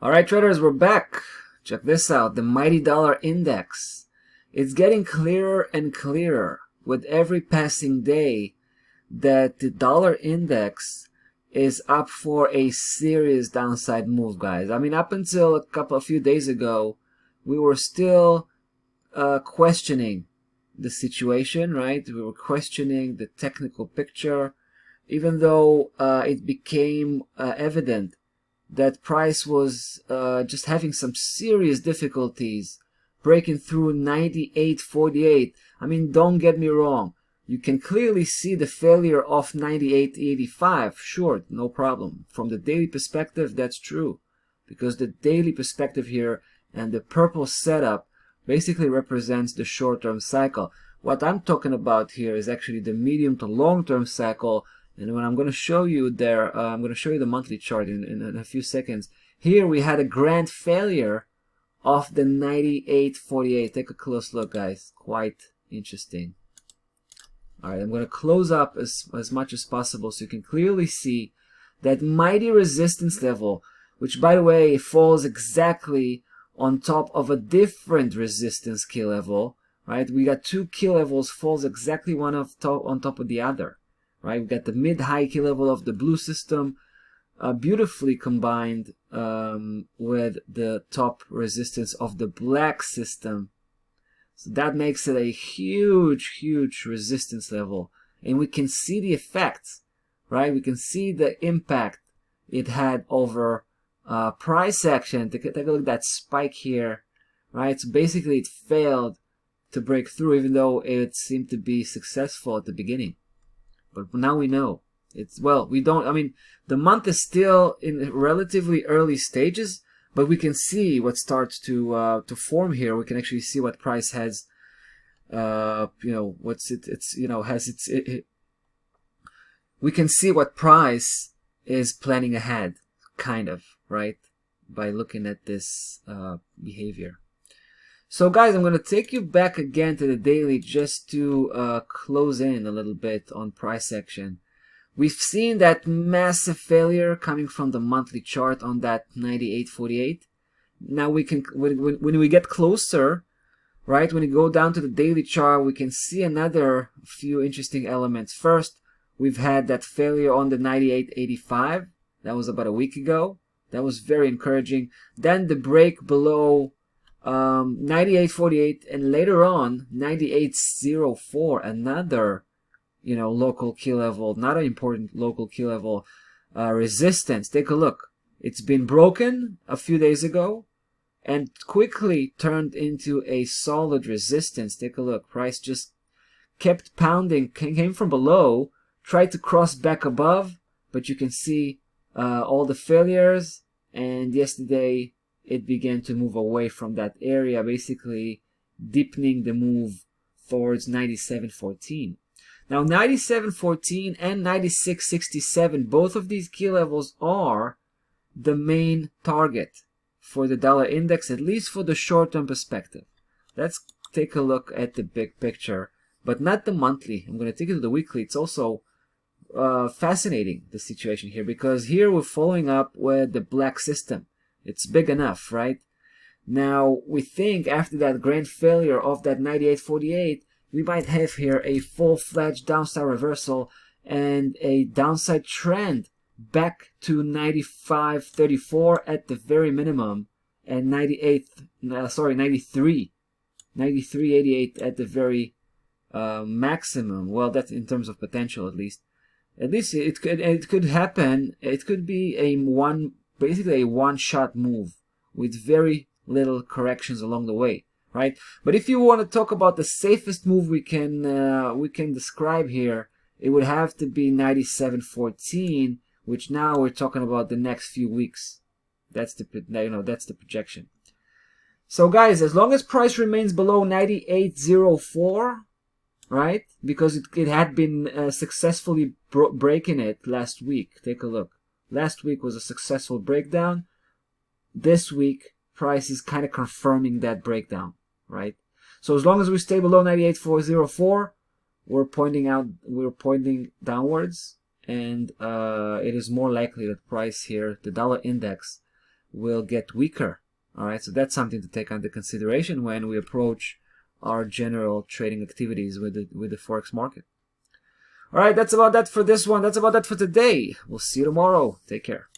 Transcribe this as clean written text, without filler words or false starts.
Alright traders, we're back. Check this out, the mighty dollar index. It's getting clearer and clearer with every passing day that the dollar index is up for a serious downside move, guys. I mean, up until a few days ago, we were still questioning the situation, right? We were questioning the technical picture, even though it became evident that price was just having some serious difficulties breaking through 98.48. I mean, don't get me wrong. You can clearly see the failure of 98.85. Sure, no problem. From the daily perspective, that's true. Because the daily perspective here and the purple setup basically represents the short-term cycle. What I'm talking about here is actually the medium to long-term cycle. And when I'm going to show you there, I'm going to show you the monthly chart in a few seconds. Here we had a grand failure of the 98.48. Take a close look, guys. Quite interesting. Alright, I'm going to close up as much as possible so you can clearly see that mighty resistance level, which by the way falls exactly on top of a different resistance key level. Right, we got two key levels, falls exactly one on top of the other. Right, we got the mid-high key level of the blue system beautifully combined with the top resistance of the black system. So that makes it a huge resistance level, and we can see the effects, right? We can see the impact it had over price action. Take a look at that spike here, right? So basically it failed to break through, even though it seemed to be successful at the beginning. But now we know. We don't, I mean, the month is still in relatively early stages, but we can see what starts to form here. We can actually see what price has, we can see what price is planning ahead, kind of, right? By looking at this behavior. So guys, I'm going to take you back again to the daily just to close in a little bit on price action. We've seen that massive failure coming from the monthly chart on that 98.48. Now we can, when we get closer, right, when we go down to the daily chart, we can see another few interesting elements. First, we've had that failure on the 98.85. That was about a week ago. That was very encouraging. Then the break below 98.48, and later on 98.04, another local key level, not an important local key level resistance. Take a look. It's been broken a few days ago and quickly turned into a solid resistance. Take a look. Price just kept pounding, came from below, tried to cross back above, but you can see all the failures, and yesterday it began to move away from that area, basically deepening the move towards 97.14. Now 97.14 and 96.67, both of these key levels are the main target for the dollar index, at least for the short-term perspective. Let's take a look at the big picture, but not the monthly. I'm going to take it to the weekly. It's also fascinating, the situation here, because here we're following up with the black system. It's big enough, right? Now, we think after that grand failure of that 98.48, we might have here a full-fledged downside reversal and a downside trend back to 95.34 at the very minimum, and 93.88 at the very maximum. Well, that's in terms of potential, at least. At least it could happen. It could be basically a one-shot move with very little corrections along the way, right? But if you want to talk about the safest move we can describe here, it would have to be 97.14, which now we're talking about the next few weeks. That's the projection. So guys, as long as price remains below 98.04, right? Because it had been successfully breaking it last week. Take a look. Last week was a successful breakdown. This week, price is kind of confirming that breakdown, right? So as long as we stay below 98.04, we're pointing downwards, and it is more likely that price here, the dollar index, will get weaker. All right, so that's something to take under consideration when we approach our general trading activities with the Forex market. All right, that's about that for this one. That's about that for today. We'll see you tomorrow. Take care.